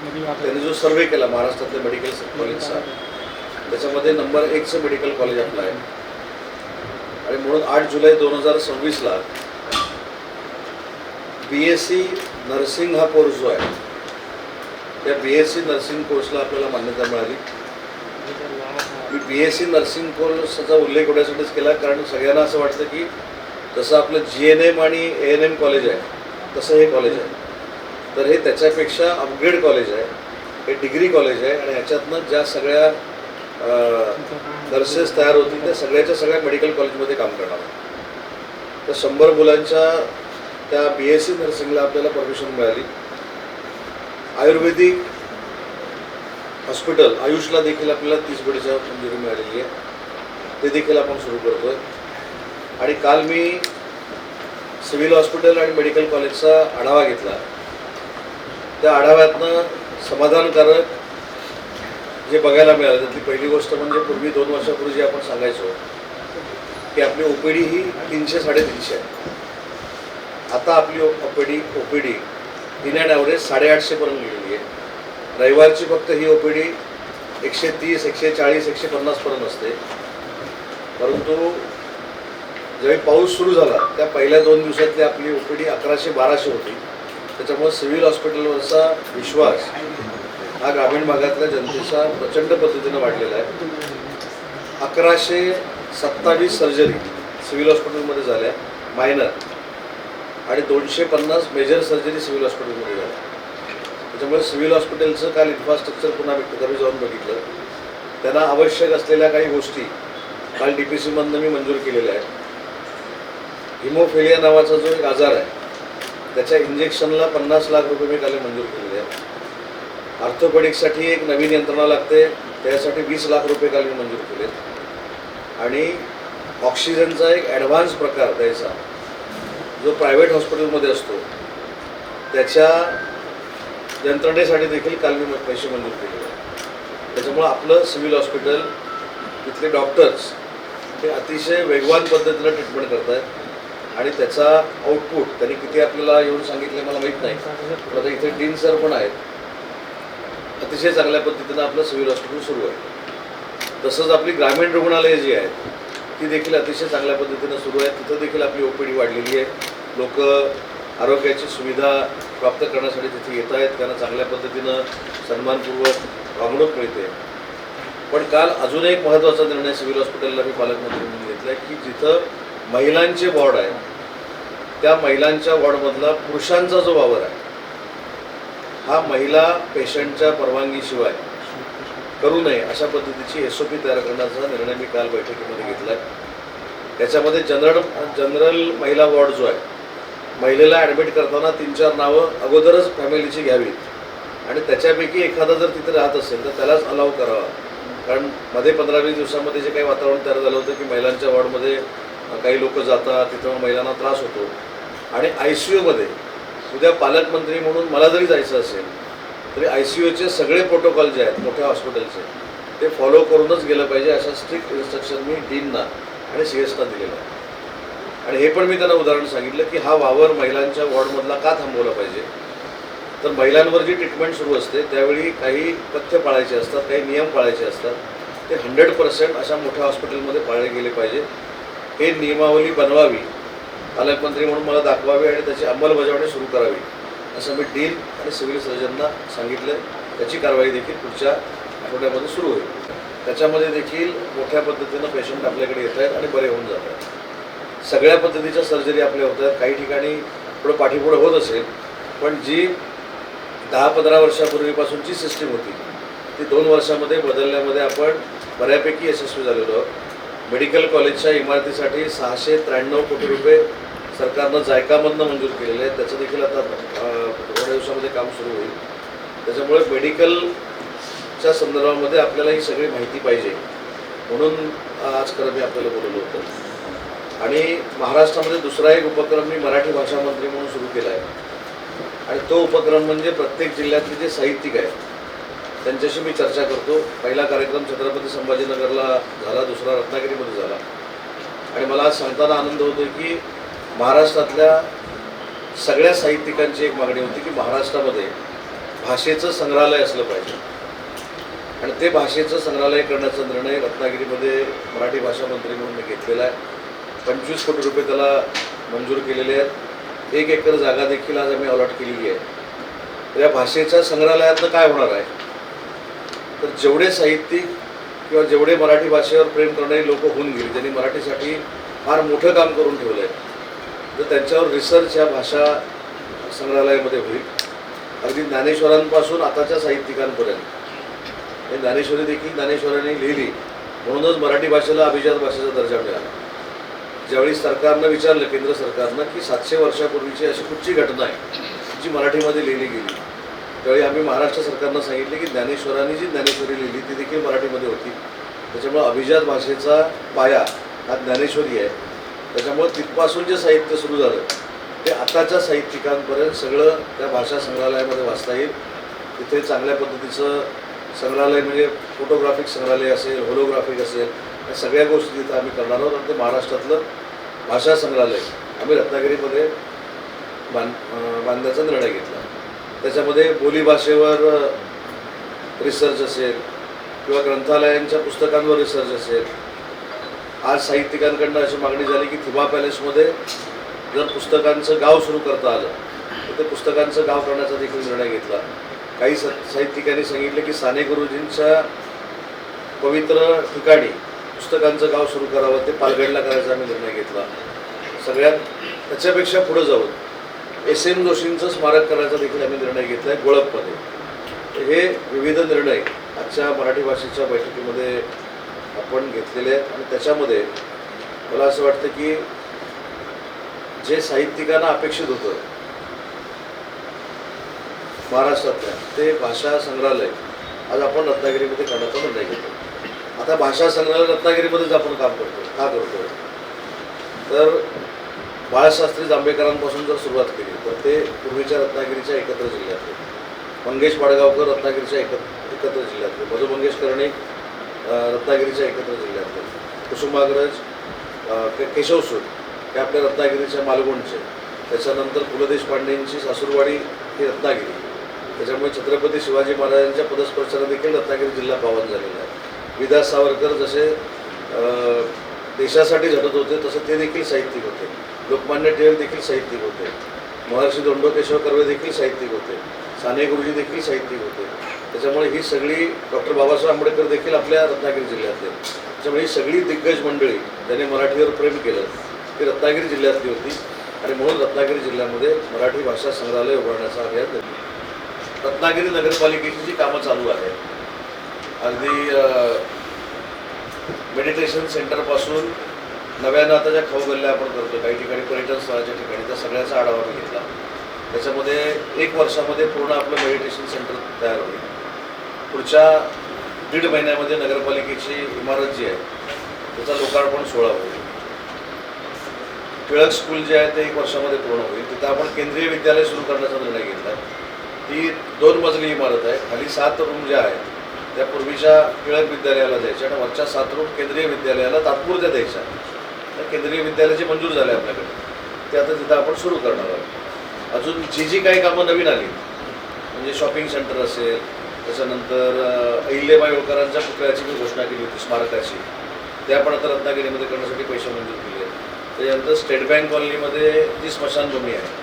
त्यांनी जो सर्वे केला महाराष्ट्रातल्या मेडिकल कॉलेजचा, त्याच्यामध्ये नंबर 1चं मेडिकल कॉलेज आपलं आहे. आणि म्हणून 8 जुलै 2026ला BSc नर्सिंग हा कोर्स जो आहे, त्या BSc नर्सिंग कोर्सला आपल्याला मान्यता मिळाली. मी BSc नर्सिंग कोर्सचा उल्लेख होण्यासाठीच केला, कारण सगळ्यांना असं वाटतं की जसं आपलं GNM आणि ANM कॉलेज आहे तसं हे कॉलेज आहे. तर हे त्याच्यापेक्षा अपग्रेड कॉलेज आहे, हे डिग्री कॉलेज आहे. आणि ह्याच्यातनं ज्या सगळ्या नर्सेस तयार होतील त्या सगळ्याच्या सगळ्या मेडिकल कॉलेजमध्ये काम करणार. तर 100 मुलांच्या त्या BSc नर्सिंगला आपल्याला परमिशन मिळाली. आयुर्वेदिक हॉस्पिटल आयुषला देखील आपल्याला 30 बेडच्या मंजुरी मिळालेली आहे, ते देखील आपण सुरू करतो आहे. आणि काल मी सिव्हिल हॉस्पिटल आणि मेडिकल कॉलेजचा आढावा घेतला. त्या आढाव्यातनं समाधानकारक जे बघायला मिळालं त्यातली पहिली गोष्ट म्हणजे पूर्वी 2 वर्षापूर्वी जे आपण सांगायचो की आपली OPD ही 300-350 आहे, आता आपली OPD इन अँड ॲव्हरेज 850पर्यंत गेलेली आहे. रविवारची फक्त ही OPD 130, 140, 150पर्यंत असते. परंतु ज्यावेळी पाऊस सुरू झाला त्या पहिल्या 2 दिवसातली आपली OPD 1100-1200 होती. त्याच्यामुळे सिव्हिल हॉस्पिटलवरचा विश्वास हा ग्रामीण भागातल्या जनतेचा प्रचंड पद्धतीनं वाढलेला आहे. 1127 सर्जरी सिव्हिल हॉस्पिटलमध्ये झाल्या मायनर, आणि 250 मेजर सर्जरी सिव्हिल हॉस्पिटलमध्ये झाल्या. त्याच्यामुळे सिव्हिल हॉस्पिटलचं काल इन्फ्रास्ट्रक्चर पुन्हा मी जाऊन बघितलं. त्यांना आवश्यक असलेल्या काही गोष्टी काल DPCमधनं मी मंजूर केलेल्या आहेत. हिमोफिलिया नावाचा जो एक आजार आहे त्याच्या इंजेक्शनला 50 लाख रुपये मी काल मंजूर केलेले आहेत. ऑर्थोपेडिक्ससाठी एक नवीन यंत्रणा लागते, त्यासाठी 20 लाख रुपये काल मी मंजूर केले. आणि ऑक्सिजनचा एक ॲडव्हान्स प्रकार द्यायचा जो प्रायव्हेट हॉस्पिटलमध्ये असतो त्याच्या यंत्रणेसाठी देखील काल मी पैसे मंजूर केलेले आहेत. त्याच्यामुळं आपलं सिव्हिल हॉस्पिटल, तिथले डॉक्टर्स हे अतिशय वेगवान पद्धतीनं ट्रीटमेंट करत आहेत. आणि त्याचा आउटपुट त्यांनी किती आपल्याला येऊन सांगितले मला माहीत नाही, पण आता इथे डीन सर पण आहेत. अतिशय चांगल्या पद्धतीनं आपलं सिव्हिल हॉस्पिटल सुरू आहे. तसंच आपली ग्रामीण रुग्णालयं जी आहेत ती देखील अतिशय चांगल्या पद्धतीनं सुरू आहे. तिथं देखील आपली OPD वाढलेली आहे. लोक आरोग्याची सुविधा प्राप्त करण्यासाठी तिथे येत आहेत, त्यांना चांगल्या पद्धतीनं सन्मानपूर्वक वागणूक मिळते. पण काल अजून एक महत्त्वाचा निर्णय सिव्हिल हॉस्पिटलला मी पालकमंत्री म्हणून घेतला आहे की जिथं महिलांचे वॉर्ड आहे त्या महिलांच्या वॉर्डमधला पुरुषांचा जो वावर आहे हा महिला पेशंटच्या परवानगीशिवाय करू नये अशा पद्धतीची SOP तयार करण्याचा निर्णय मी काल बैठकीमध्ये घेतला आहे. त्याच्यामध्ये जनरल महिला वॉर्ड जो आहे, महिलेला ॲडमिट करताना 3-4 नावं अगोदरच फॅमिलीची घ्यावीत आणि त्याच्यापैकी एखादा जर तिथे राहत असेल तर त्यालाच अलाव करावा. कारण मध्ये 15-20 दिवसामध्ये जे काही वातावरण तयार झालं होतं की महिलांच्या वॉर्डमध्ये काही लोक जातात, तिथं महिलांना त्रास होतो. आणि ICUमध्ये उद्या पालकमंत्री म्हणून मला जरी जायचं असेल तरी ICUचे सगळे प्रोटोकॉल जे आहेत मोठ्या हॉस्पिटलचे ते फॉलो करूनच गेलं पाहिजे अशा स्ट्रिक्ट इन्स्ट्रक्शन मी डीनना आणि CSना दिलेलं आहे. आणि हे पण मी त्यांना उदाहरण सांगितलं की हा वावर महिलांच्या वॉर्डमधला का थांबवला पाहिजे. तर महिलांवर जी ट्रीटमेंट सुरू असते त्यावेळी काही तथ्य पाळायचे असतात, काही नियम पाळायचे असतात, ते 100% अशा मोठ्या हॉस्पिटलमध्ये पाळले गेले पाहिजे. हे नियमावली बनवावी, पालकमंत्री म्हणून मला दाखवावी आणि त्याची अंमलबजावणी सुरू करावी असं मी डीन आणि सिव्हिल सर्जनना सांगितलं. त्याची कारवाई देखील पुढच्या आठवड्यामध्ये सुरू होईल. त्याच्यामध्ये देखील मोठ्या पद्धतीनं पेशंट आपल्याकडे येत आहेत आणि बरे होऊन जात आहेत. सगळ्या पद्धतीच्या सर्जरी आपल्या होत आहेत. काही ठिकाणी थोडं पाठीपुढं होत असेल, पण जी 10-15 वर्षापूर्वीपासूनची सिस्टीम होती ती 2 वर्षामध्ये बदलण्यामध्ये आपण बऱ्यापैकी यशस्वी झालेलो आहोत. मेडिकल कॉलेजच्या इमारतीसाठी 693 कोटी रुपये सरकारनं जायकामधनं मंजूर केलेले आहेत. त्याचं देखील आता थोड्या दिवसामध्ये काम सुरू होईल. त्याच्यामुळे मेडिकलच्या संदर्भामध्ये आपल्याला ही सगळी माहिती पाहिजे म्हणून आज खरं मी आपल्याला बोलवलं होतं. आणि महाराष्ट्रामध्ये दुसरा एक उपक्रम मी मराठी भाषा मंत्री म्हणून सुरू केला आहे. आणि तो उपक्रम म्हणजे प्रत्येक जिल्ह्यातले जे साहित्यिक आहेत त्यांच्याशी मी चर्चा करतो. पहिला कार्यक्रम छत्रपती संभाजीनगरला झाला, दुसरा रत्नागिरीमध्ये झाला. आणि मला आज सांगताना आनंद होतो की महाराष्ट्रातल्या सगळ्या साहित्यिकांची एक मागणी होती की महाराष्ट्रामध्ये भाषेचं संग्रहालय असलं पाहिजे आणि ते भाषेचं संग्रहालय करण्याचा निर्णय रत्नागिरीमध्ये मराठी भाषा मंत्री म्हणून मी घेतलेला आहे। 25 कोटी रुपये त्याला मंजूर केलेले आहेत। 1 एकर जागा देखील आज आम्ही अलॉट केलेली आहे। तर या भाषेच्या संग्रहालयातनं काय होणार आहे, तर जेवढे साहित्यिक किंवा जेवढे मराठी भाषेवर प्रेम करणारे लोक होऊन गेले, ज्यांनी मराठीसाठी फार मोठं काम करून ठेवलं आहे, तर त्यांच्यावर रिसर्च या भाषा संग्रहालयामध्ये होईल। अगदी ज्ञानेश्वरांपासून आताच्या साहित्यिकांपर्यंत हे ज्ञानेश्वरी देखील ज्ञानेश्वरांनी लिहिली, म्हणूनच मराठी भाषेला अभिजात भाषेचा दर्जा मिळाला। ज्यावेळी सरकारनं विचारलं, केंद्र सरकारनं, की 700 वर्षापूर्वीची अशी कुठची घटना आहे जी मराठीमध्ये लिहिली गेली, त्यावेळी आम्ही महाराष्ट्र सरकारनं सांगितले की ज्ञानेश्वरांनी जी ज्ञानेश्वरी लिहिली ती देखील मराठीमध्ये होती। त्याच्यामुळे अभिजात भाषेचा पाया हा ज्ञानेश्वरी आहे। त्याच्यामुळे तिथपासून जे साहित्य सुरू झालं ते आताच्या साहित्यिकांपर्यंत सगळं त्या भाषा संग्रहालयामध्ये वाचता येईल। तिथे चांगल्या पद्धतीचं संग्रहालय म्हणजे फोटोग्राफिक संग्रहालय असेल, होलोग्राफिक असेल, या सगळ्या गोष्टी तिथं आम्ही करणार आहोत। आणि ते महाराष्ट्रातलं भाषा संग्रहालय आम्ही रत्नागिरीमध्ये बांधण्याचा निर्णय घेतला। त्याच्यामध्ये बोलीभाषेवर रिसर्च असेल किंवा ग्रंथालयांच्या पुस्तकांवर रिसर्च असेल। आज साहित्यिकांकडनं अशी मागणी झाली की थिबा पॅलेसमध्ये जर पुस्तकांचं गाव सुरू करता आलं तर ते पुस्तकांचं गाव करण्याचा देखील निर्णय घेतला। काही साहित्यिकांनी सांगितले की साने गुरुजींच्या पवित्र ठिकाणी पुस्तकांचं गाव सुरू करावं, ते पालघरला करायचा आम्ही निर्णय घेतला। सगळ्यात त्याच्यापेक्षा पुढे जाऊन SM जोशींचं स्मारक करायचा देखील आम्ही निर्णय घेतला आहे गोळपमध्ये। हे विविध निर्णय आजच्या मराठी भाषेच्या बैठकीमध्ये आपण घेतलेले आहेत आणि त्याच्यामध्ये मला असं वाटतं की जे साहित्यिकांना अपेक्षित होतं महाराष्ट्रातल्या, ते भाषा संग्रहालय आज आपण रत्नागिरीमध्ये करण्याचा निर्णय घेतो। आता भाषा संग्रहालय रत्नागिरीमध्येच आपण काम करतो, का करतो, तर बाळशास्त्री जांभेकरांपासून जर सुरुवात केली तर ते पूर्वीच्या रत्नागिरीच्या एकत्र जिल्ह्यातले, मंगेश पाडगावकर रत्नागिरीच्या एकत्र जिल्ह्यातले, मधु मंगेश कर्णिक रत्नागिरीच्या एकत्र जिल्ह्यातले, कुसुमाग्रज केशवसूत हे आपल्या रत्नागिरीच्या मालवणचे, त्याच्यानंतर पु ल देशपांडेंची सासूरवाडी ही रत्नागिरी। त्याच्यामुळे छत्रपती शिवाजी महाराजांच्या पदस्पर्शाला देखील रत्नागिरी जिल्हा पावन झालेला आहे। विदास सावरकर जसे देशासाठी झटत होते तसं ते देखील साहित्यिक होते। लोकमान्य टिळक देखील साहित्यिक होते। महर्षी धोंडो केशव कर्वे देखील साहित्यिक होते। साने गुरुजी देखील साहित्यिक होते। त्याच्यामुळे ही सगळी डॉक्टर बाबासाहेब आंबेडकर देखील आपल्या रत्नागिरी जिल्ह्यातले, त्याच्यामुळे ही सगळी दिग्गज मंडळी ज्यांनी मराठीवर प्रेम केलं ती रत्नागिरी जिल्ह्यातली होती आणि म्हणून रत्नागिरी जिल्ह्यामध्ये मराठी भाषा संग्रहालय उभारण्याचा अभियान घेतला। रत्नागिरी नगरपालिकेची जी कामं चालू आहेत, अगदी मेडिटेशन सेंटरपासून नव्यानं आता ज्या खाऊ गल्ल्या आपण करतो, काही ठिकाणी पर्यटन स्थळाच्या ठिकाणी, त्या सगळ्याचा आढावा मी घेतला। त्याच्यामध्ये 1 वर्षामध्ये पूर्ण आपलं मेडिटेशन सेंटर तयार होईल। पुढच्या 1.5 महिन्यामध्ये नगरपालिकेची इमारत जी आहे त्याचा लोकार्पण सोहळा होईल। टिळक स्कूल जे आहे ते 1 वर्षामध्ये पूर्ण होईल। तिथं आपण केंद्रीय विद्यालय सुरू करण्याचा निर्णय घेतला। ती 2 मजली इमारत आहे। खाली 7 रूम ज्या आहेत त्या पूर्वीच्या टिळक विद्यालयाला द्यायच्या आणि वरच्या 7 रूम केंद्रीय विद्यालयाला तात्पुरत्या द्यायच्या। त्या केंद्रीय विद्यालयाचे मंजूर झाले आपल्याकडे, ते आता तिथं आपण सुरू करणार आहोत। अजून जी काही कामं नवीन आली म्हणजे शॉपिंग सेंटर असेल, त्याच्यानंतर अहिल्याबाई होळकरांच्या पुतळ्याची मी घोषणा केली होती स्मारकाची, ते आपण आता रत्नागिरीमध्ये करण्यासाठी पैसे मंजूर केले आहेत। त्याच्यानंतर स्टेट बँक कॉलनीमध्ये जी स्मशानभूमी आहे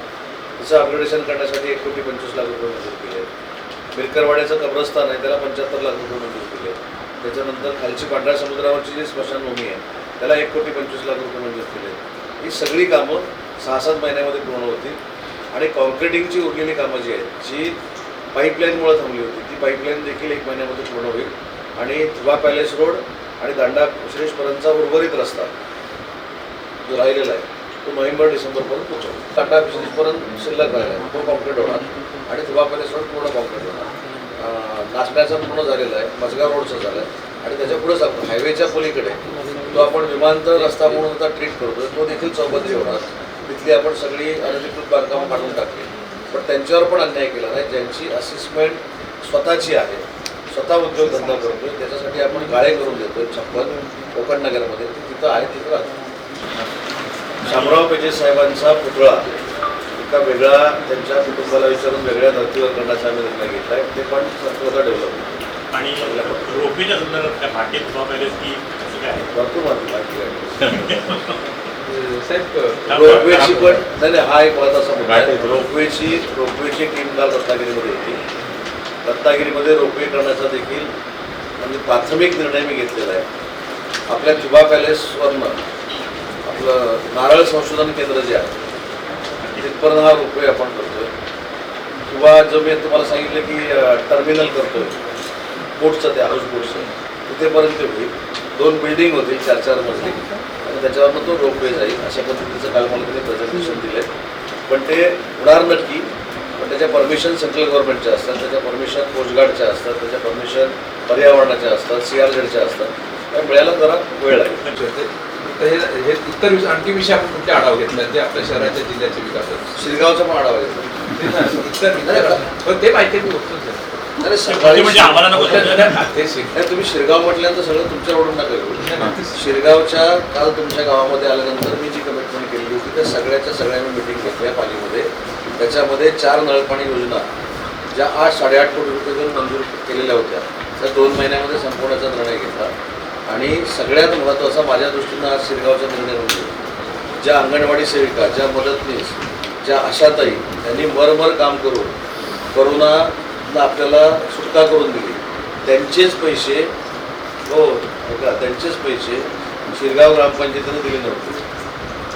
तिचं अपग्रेडेशन करण्यासाठी 1,25,00,000 रुपये मंजूर केले आहेत। बिरकरवाड्याचं कब्रस्तान आहे त्याला 75,00,000 रुपये मंजूर केले आहेत। त्याच्यानंतर खालची पांढऱ्या समुद्रावरची जी स्मशानभूमी आहे त्याला 1,25,00,000 रुपये मंजूर केले आहेत। ही सगळी कामं 6-7 महिन्यामध्ये पूर्ण होतील आणि कॉन्क्रिटिंगची उरलेली कामं जी आहेत, जी पाईपलाईनमुळे थांबली होती, ती पाईपलाईन देखील 1 महिन्यामध्ये पूर्ण होईल आणि थिबा पॅलेस रोड आणि दांडा श्रेष्ठपर्यंतचा उर्वरित रस्ता जो राहिलेला आहे तो नोव्हेंबर-डिसेंबरपर्यंत पोहोचवतो। दांडा श्रेष्ठपर्यंत शिल्लक राहिला आहे तो कॉन्क्रीट होणार आणि थिबा पॅलेस रोड पूर्ण कॉन्क्रीट होणार। नाचण्याचा पूर्ण झालेला आहे, मजगाव रोडचा झाला आहे आणि त्याच्या पुढेच आपण हायवेच्या पलीकडे जो आपण विमानतळ रस्ता म्हणून आता ट्रीट करतो तो देखील चौबंदी होणार। तिथली आपण सगळी अनधिकृत बांधकामं काढून टाकली, पण त्यांच्यावर पण अन्याय केला नाही। ज्यांची असेसमेंट स्वतःची आहे, स्वतः उद्योगधंदा करतोय, त्याच्यासाठी आपण गाळे करून देतोय 56 कोकण नगरमध्ये, तिथं आहे तिथं राहतो। शामराव पेजे साहेबांचा पुतळा एका वेगळा त्यांच्या कुटुंबाला विचारून वेगळ्या धर्तीवर करण्याचा आम्ही निर्णय घेतला आहे. ते पण संपूर्ण डेव्हलप आणि रोपवेच्या संदर्भात काय भाटीत वापरायला की कसं काय भरपूर माहिती साहेब रोपवेची पण नाही हा एक महत्वाचा मुद्दा आहे. रोपवेची टीम काल रत्नागिरीमध्ये होती. रत्नागिरीमध्ये रोपवे करण्याचा देखील म्हणजे प्राथमिक निर्णय मी घेतलेला आहे. आपल्या क्युबा पॅलेसवरनं आपलं नारळ संशोधन केंद्र जे आहे तिथपर्यंत हा रोपवे आपण करतोय. किंवा जो मी तुम्हाला सांगितलं की टर्मिनल करतोय बोटचं त्या हाऊस बोटचं तिथेपर्यंत होईल. 2 बिल्डिंग होतील 4-4 मजली आणि त्याच्यावरनं तो रोपवे जाईल. अशा पद्धतीचं काल मला त्यांनी प्रेझेंटेशन दिलं. पण ते होणार नक्की. पण त्याच्या परमिशन सेंट्रल गव्हर्नमेंटच्या असतात, त्याच्या परमिशन कोस्टगार्डच्या असतात, त्याच्या परमिशन पर्यावरणाच्या असतात, CRZच्या असतात. त्या मिळायला जरा वेळ लागेल. हे इतर आणखी विषय आपण कुठे आढावा घेतला जे आपल्या शहराच्या जिल्ह्याच्या विकासात शिरगावचा पण आढावा घेतला. इतर ते माहिती मी बघतो अरे सकाळी म्हणजे आम्हाला नको तुम्ही शिरगाव म्हटल्यानंतर सगळं तुमच्याकडून नका करू. शिरगावच्या काल तुमच्या गावामध्ये आल्यानंतर मी जी कमिटमेंट केली होती त्या सगळ्यांनी मिटिंग घेतली आहे पालीमध्ये. त्याच्यामध्ये 4 नळपाणी योजना ज्या 8-8.5 कोटी रुपये जर मंजूर केलेल्या होत्या त्या 2 महिन्यामध्ये संपवण्याचा निर्णय घेतला. आणि सगळ्यात महत्त्वाचा माझ्या दृष्टीनं आज शिरगावचा निर्णय म्हणजे ज्या अंगणवाडी सेविका, ज्या मदतनीस, ज्या आशाताई यांनी मरमर काम करून कोरोनाला आपल्याला सुटका करून दिली त्यांचेच पैसे त्यांचेच पैसे शिरगाव ग्रामपंचायतीनं दिले नव्हते.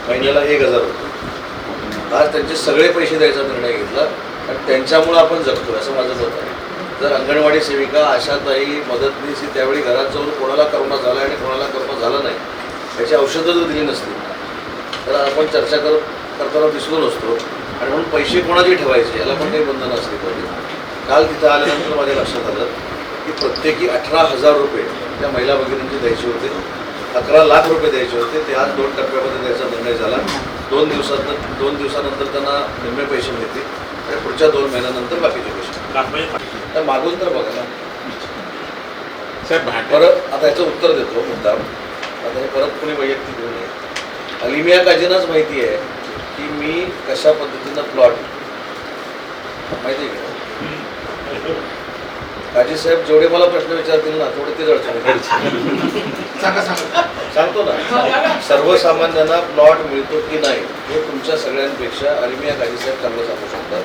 महिन्याला 1,000 रुपये. आज त्यांचे सगळे पैसे द्यायचा निर्णय घेतला आणि त्यांच्यामुळं आपण जगतो असं माझं मत आहे. जर अंगणवाडी सेविका, आशाताई, मदतनीस ही त्यावेळी घरात जाऊन कोणाला करोना झाला आणि कोणाला करोना झाला नाही याची औषधं जर दिली नसतील तर आपण चर्चा करताना दिसलो नसतो. आणि म्हणून पैसे कोणाचे ठेवायचे याला पण काही बंधनं असली पाहिजे. काल तिथं आल्यानंतर माझ्या लक्षात आलं की प्रत्येकी 18,000 रुपये त्या महिला भगिनींचे द्यायचे होते. 11 लाख रुपये द्यायचे होते. ते आज 2 टप्प्यामध्ये द्यायचा निर्णय झाला. 2 दिवसानंतर त्यांना निम्मे पैसे मिळतील आणि पुढच्या 2 महिन्यानंतर बाकीचे पैसे. तर मागून तर बघा ना साहेब परत आता याचं उत्तर देतो मुद्दाम. आता हे परत कोणी वैयक्तिक घेऊ नये. अलिमिया काजींनाच माहिती आहे की मी कशा पद्धतीनं प्लॉट माहिती आहे का काजी साहेब जेवढे मला प्रश्न विचारतील ना तेवढे तेच अडचणी सांगतो ना. सर्वसामान्यांना प्लॉट मिळतो की नाही हे तुमच्या सगळ्यांपेक्षा अलिमिया काजी साहेब चांगलं सांगू शकतात.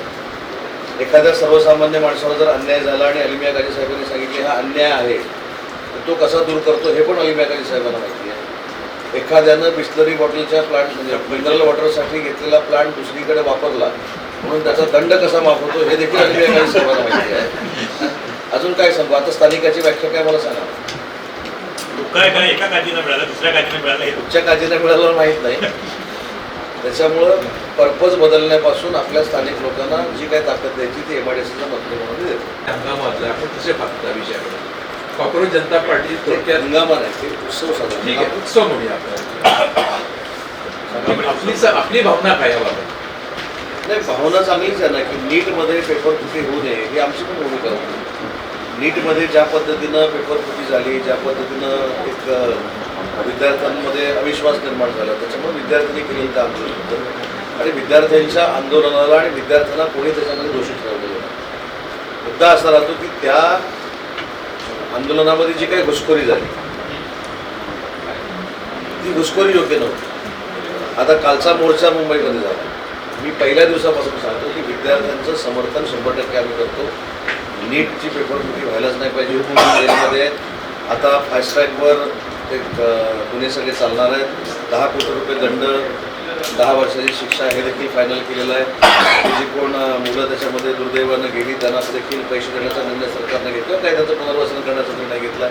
एखाद्या सर्वसामान्य माणसाला जर अन्याय झाला आणि अलिमिया काजी साहेबांनी सांगितले हा अन्याय आहे तर तो कसा दूर करतो हे पण अलिमिया काजी साहेबांना माहिती आहे. एखाद्यानं बिस्लरी बॉटलच्या प्लांट म्हणजे मिनरल वॉटरसाठी घेतलेला प्लांट दुसरीकडे वापरला म्हणून त्याचा दंड कसा माफ होतो हे देखील अलिमिया काजी साहेबांना माहिती आहे. अजून काय सांगू आता स्थानिकाची व्याख्या काय मला सांगा. काय एका काजीला मिळालं दुसऱ्या काजीला मिळालं हे तुमच्या काजीला मिळालं माहीत नाही. त्याच्यामुळं पर्पज बदलण्यापासून आपल्या स्थानिक लोकांना जी काय ताकद द्यायची ती MIDCच्या मंत्रिमंडळाने देतो. हंगामातला आपण कसे पाहता विषयाकडे कॉक्रोच जनता पार्टी थोडक्यात हंगामा नाही ते उत्सव साजरा ठीक आहे उत्सव म्हणूया आपण आपली भावना काय याबाबत. नाही भावना चांगलीच आहे ना की नीटमध्ये पेपर फुटी होऊ नये ही आमची पण भूमिका होती. नीटमध्ये ज्या पद्धतीनं पेपर फुटी झाली ज्या पद्धतीनं एक विद्यार्थ्यांमध्ये अविश्वास निर्माण झाला त्याच्यामुळे विद्यार्थ्यांनी केलेलं काम केलं होतं आणि विद्यार्थ्यांच्या आंदोलनाला आणि विद्यार्थ्यांना कोणी त्याच्यामध्ये दोषी ठरवलेलं नाही. मुद्दा असा राहतो की त्या आंदोलनामध्ये जी काही घुसखोरी झाली ती घुसखोरी योग्य नव्हती. आता कालचा मोर्चा मुंबईमध्ये झाला. मी पहिल्या दिवसापासून सांगतो की विद्यार्थ्यांचं समर्थन 100% आम्ही करतो. नीटची पेपर फुटी व्हायलाच नाही पाहिजे. जेलमध्ये आता फास्ट ट्रॅकवर एक गुन्हे सगळे चालणार आहेत. 10 कोटी रुपये दंड 10 वर्षाची शिक्षा हे देखील फायनल केलेलं आहे. जी कोण मुलं त्याच्यामध्ये दुर्दैवानं गेली त्यांना देखील पैसे देण्याचा निर्णय सरकारने घेतला काय त्याचं पुनर्वसन करण्याचा निर्णय घेतला.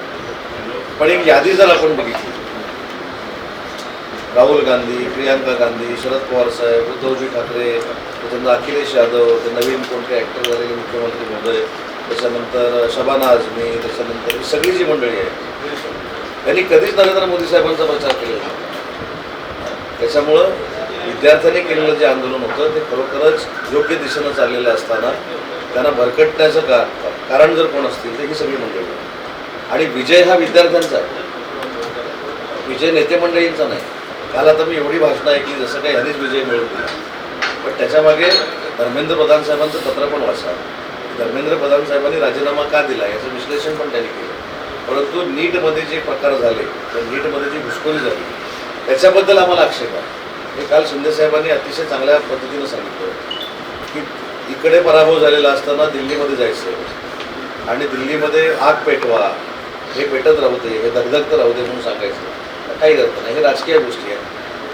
पण एक यादी जर आपण बघितली राहुल गांधी, प्रियांका गांधी, शरद पवार साहेब, उद्धवजी ठाकरे, त्याच्यानंतर अखिलेश यादव, ते नवीन कोणते ॲक्टर झालेले मुख्यमंत्री महोदय, त्याच्यानंतर शबाना आझमी, त्याच्यानंतर ही सगळी जी मंडळी आहे त्यांनी कधीच नरेंद्र मोदी साहेबांचा प्रचार केलेला नाही. त्याच्यामुळं विद्यार्थ्यांनी केलेलं जे आंदोलन होतं ते खरोखरच योग्य दिशेनं चाललेलं असताना त्यांना भरकटण्याचं कारण जर कोण असतील तर ही सगळी मंडळी आणि विजय हा विद्यार्थ्यांचा आहे. विजय नेते मंडळींचा नाही. काल आता मी एवढी भाषणं ऐकली जसं काही ह्यांनीच विजय मिळवून दिला. पण त्याच्यामागे धर्मेंद्र प्रधान साहेबांचं पत्र पण वाचा. धर्मेंद्र प्रधान साहेबांनी राजीनामा का दिला याचं विश्लेषण पण त्यांनी केलं. परंतु नीटमध्ये जे प्रकार झाले तर नीटमध्ये जी घुसखोरी झाली त्याच्याबद्दल आम्हाला आक्षेप आहे. हे काल शिंदे साहेबांनी अतिशय चांगल्या पद्धतीनं सांगितलं की इकडे पराभव झालेला असताना दिल्लीमध्ये जायचं आणि दिल्लीमध्ये आग पेटवा, हे पेटत राहू दे, हे दगदगत राहू दे म्हणून सांगायचं. काही अर्थ नाही, हे राजकीय गोष्टी आहेत.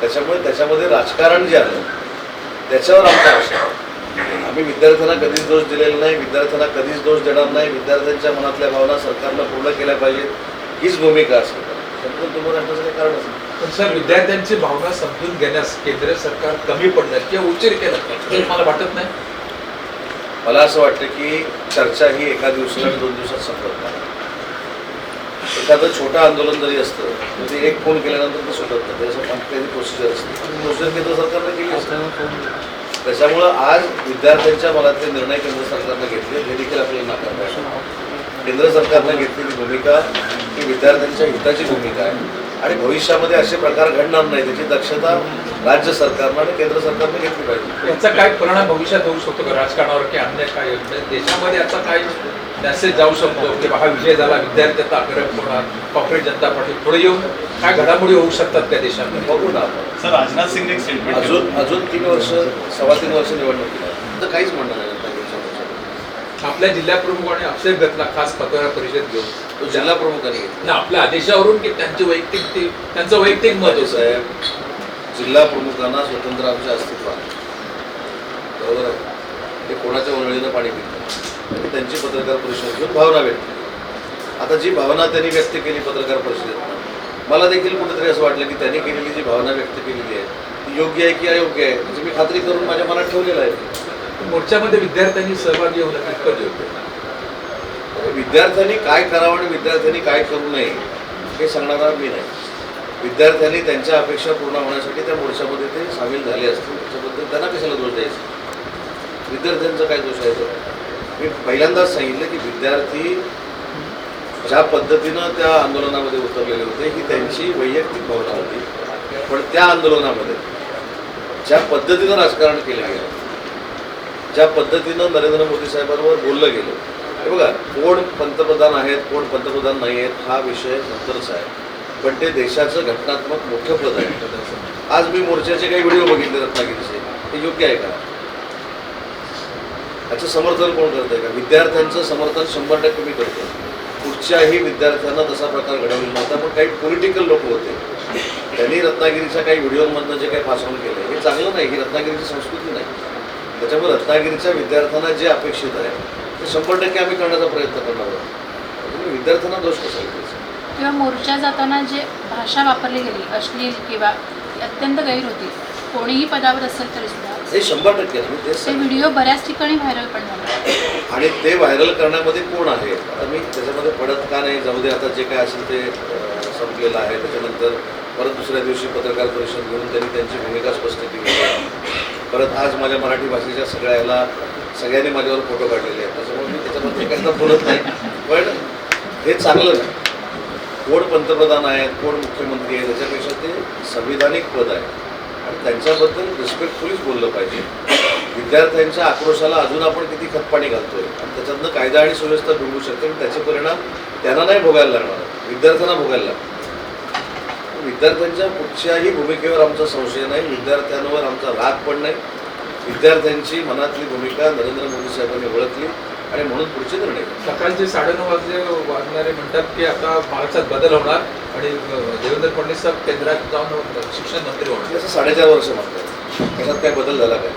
त्याच्यामुळे त्याच्यामध्ये राजकारण जे आलं त्याच्यावर आमचा आक्षेप आहे. आम्ही विद्यार्थ्यांना कधीच दोष दिलेला नाही, विद्यार्थ्यांना कधीच दोष देणार नाही. विद्यार्थ्यांच्या मनातल्या भावना सरकारनं पूर्ण केल्या पाहिजेत हीच भूमिका असेल. समजून तुम्हाला असण्याचं काही कारण असेल. पण सर, विद्यार्थ्यांची भावना समजून घेण्यास केंद्र सरकार कमी पडलं किंवा उशीर केला हे मला वाटत नाही. मला असं वाटतं की चर्चा ही एका दिवसाला 2 दिवसात संपत नाही. एखादं छोटं आंदोलन जरी असतं तर ते एक फोन केल्यानंतर ते सुटत नाही. त्याच्यासाठी प्रोसिजर असते. प्रोसिजर केंद्र सरकारनं केली असते. त्याच्यामुळं आज विद्यार्थ्यांच्या मनातले निर्णय केंद्र सरकारनं घेतले हे देखील आपल्याला नाकारता येणार. केंद्र सरकारनं घेतलेली भूमिका ही विद्यार्थ्यांच्या हिताची भूमिका आहे आणि भविष्यामध्ये असे प्रकार घडणार नाही त्याची दक्षता राज्य सरकारनं आणि केंद्र सरकारनं घेतली पाहिजे. याचा काय परिणाम भविष्यात होऊ शकतो का राजकारणावर की अन्य काय देशामध्ये याचा काय मेसेज जाऊ शकतो की हा विजय झाला, विद्यार्थ्यांचा आग्रह होणार, कॉर्पोरेट जनता पार्टी पुढे येऊन काय घडामोडी होऊ शकतात त्या देशामध्ये बघू ना आपण. सर, राजनाथ सिंगने एक स्टेटमेंट अजून 3 वर्ष 3.25 वर्ष निवडणुकीला तर काहीच म्हणणं नाही. आपल्या जिल्हा प्रमुखाने अक्षय घेतला खास पत्रकार परिषद घेऊन. तो जिल्हा प्रमुखांनी घेतला. आपल्या आदेशावरून की त्यांची त्यांचं वैयक्तिक मत होतं. साहेब, जिल्हा प्रमुखांना स्वतंत्र आमचे अस्तित्व आहे, बरोबर आहे. ते कोणाच्या वळणीनं पाणी पितात. त्यांनी त्यांची पत्रकार परिषद घेऊन भावना व्यक्त केली. आता जी भावना त्यांनी व्यक्त केली पत्रकार परिषदेत, मला देखील कुठेतरी असं वाटलं की त्यांनी केलेली जी भावना व्यक्त केलेली आहे ती योग्य आहे की अयोग्य आहे म्हणजे मी खात्री करून माझ्या मनात ठेवलेलं आहे. मोर्चामध्ये विद्यार्थ्यांनी सहभागी होणं कितपत योग्य? विद्यार्थ्यांनी काय करावं आणि विद्यार्थ्यांनी काय करू नये हे सांगणारा मी नाही. विद्यार्थ्यांनी त्यांच्या अपेक्षा पूर्ण होण्यासाठी त्या मोर्चामध्ये ते सामील झाले असतील. त्याच्याबद्दल त्यांना कशाला दोष द्यायचा? विद्यार्थ्यांचा काय दोष आहे? मी पहिल्यांदाच सांगितलं की विद्यार्थी ज्या पद्धतीनं त्या आंदोलनामध्ये उतरलेले होते ही त्यांची वैयक्तिक भावना होती. पण त्या आंदोलनामध्ये ज्या पद्धतीनं राजकारण केलं गेलं, ज्या पद्धतीनं नरेंद्र मोदी साहेबांवर बोललं गेलं, हे बघा, कोण पंतप्रधान आहेत कोण पंतप्रधान नाही आहेत हा विषय नंतरच आहे. पण ते देशाचं घटनात्मक मोठं पद आहे. आज मी मोर्चाचे काही व्हिडिओ बघितले रत्नागिरीचे, हे योग्य आहे का? याचं समर्थन कोण करत आहे का? विद्यार्थ्यांचं समर्थन 100% मी करतो. कुठच्याही विद्यार्थ्यांना तसा प्रकार घडवला नव्हता. पण काही पॉलिटिकल लोक होते, त्यांनी रत्नागिरीच्या काही व्हिडिओमधनं जे काही भाषण केलं हे चांगलं नाही. ही रत्नागिरीची संस्कृती नाही. त्याच्यामुळे रत्नागिरीच्या विद्यार्थ्यांना जे अपेक्षित आहे ते 100% आम्ही करण्याचा प्रयत्न करणार आहोत. त्यामुळे विद्यार्थ्यांना दोष कसा द्यायचा? किंवा मोर्चा जाताना जे भाषा वापरली गेली अश्लील किंवा अत्यंत गैर होती, कोणीही पदावर असेल तरी सुद्धा हे 100% आम्ही तेच ते सांगतो. व्हिडिओ बऱ्याच ठिकाणी व्हायरल पण झाले आणि ते व्हायरल करण्यामध्ये कोण आहे आता मी त्याच्यामध्ये पडत का नाही, जाऊ दे. आता जे काय असेल ते संपलेलं आहे. त्याच्यानंतर परत दुसऱ्या दिवशी पत्रकार परिषद घेऊन त्यांनी त्यांची भूमिका स्पष्ट केली. परत आज माझ्या मराठी भाषेच्या सगळ्यांनी माझ्यावर फोटो काढलेले आहेत. त्याच्यामुळे मी त्याच्यामध्ये काही बोलत नाही. पण हे चांगलं नाही. कोण पंतप्रधान आहेत कोण मुख्यमंत्री आहे त्याच्यापेक्षा ते संविधानिक पद आहे आणि त्यांच्याबद्दल रिस्पेक्टफुलीच बोललं पाहिजे. विद्यार्थ्यांच्या आक्रोशाला अजून आपण किती खतपाणी घालतोय आणि त्याच्यातनं कायदा आणि सुव्यवस्था बिघडू शकते आणि त्याचे परिणाम त्यांना नाही भोगायला लागणार, विद्यार्थ्यांना भोगायला लागणार. विद्यार्थ्यांच्या कुठच्याही भूमिकेवर आमचा संशय नाही, विद्यार्थ्यांवर आमचा राग पण नाही. विद्यार्थ्यांची मनातली भूमिका नरेंद्र मोदी साहेबांनी ओळखली आणि म्हणून पुढचे निर्णय. सकाळचे 9:30 वाजणारे म्हणतात की आता महाराष्ट्रात बदल होणार आणि देवेंद्र फडणवीस साहेब केंद्रात जाऊन शिक्षण मंत्री होणार. असं 4.5 वर्ष म्हणतात. त्याच्यात काय बदल झाला काय?